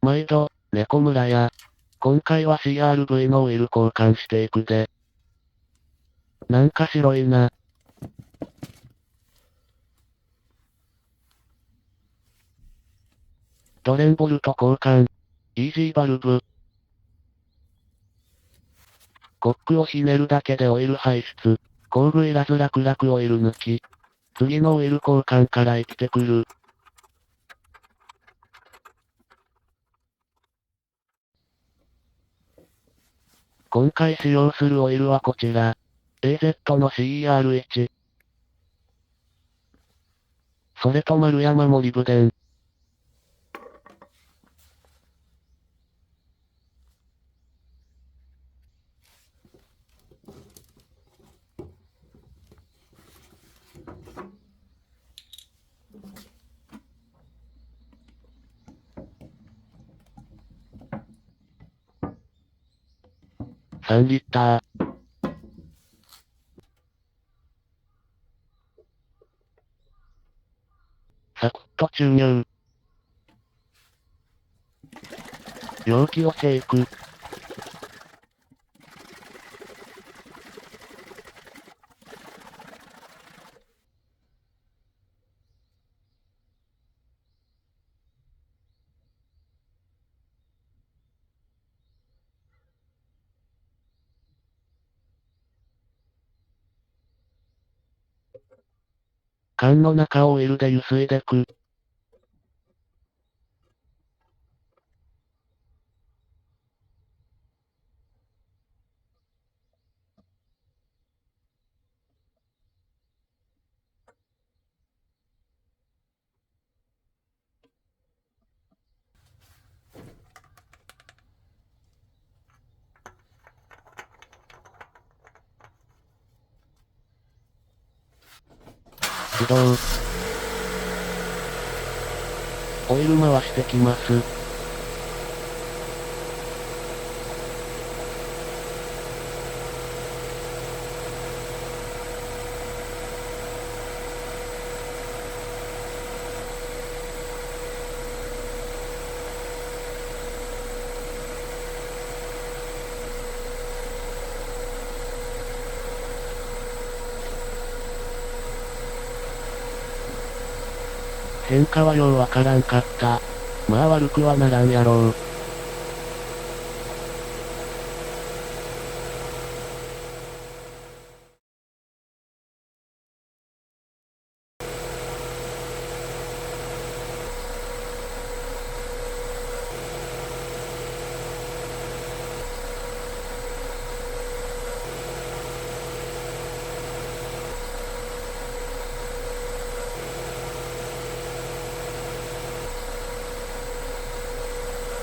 毎度、猫村や。今回は CRV のオイル交換していくで。なんか白いな。ドレンボルト交換。イージーバルブ。コックをひねるだけでオイル排出。工具いらず楽々オイル抜き。次のオイル交換から生きてくる。今回使用するオイルはこちら。AZ の CER1。それと丸山モリブデン。3リッター。サクッと注入。容器をシェイク。缶の中をオイルでゆすいでく。起動。オイル回してきます。変化はようわからんかった。まあ悪くはならんやろう。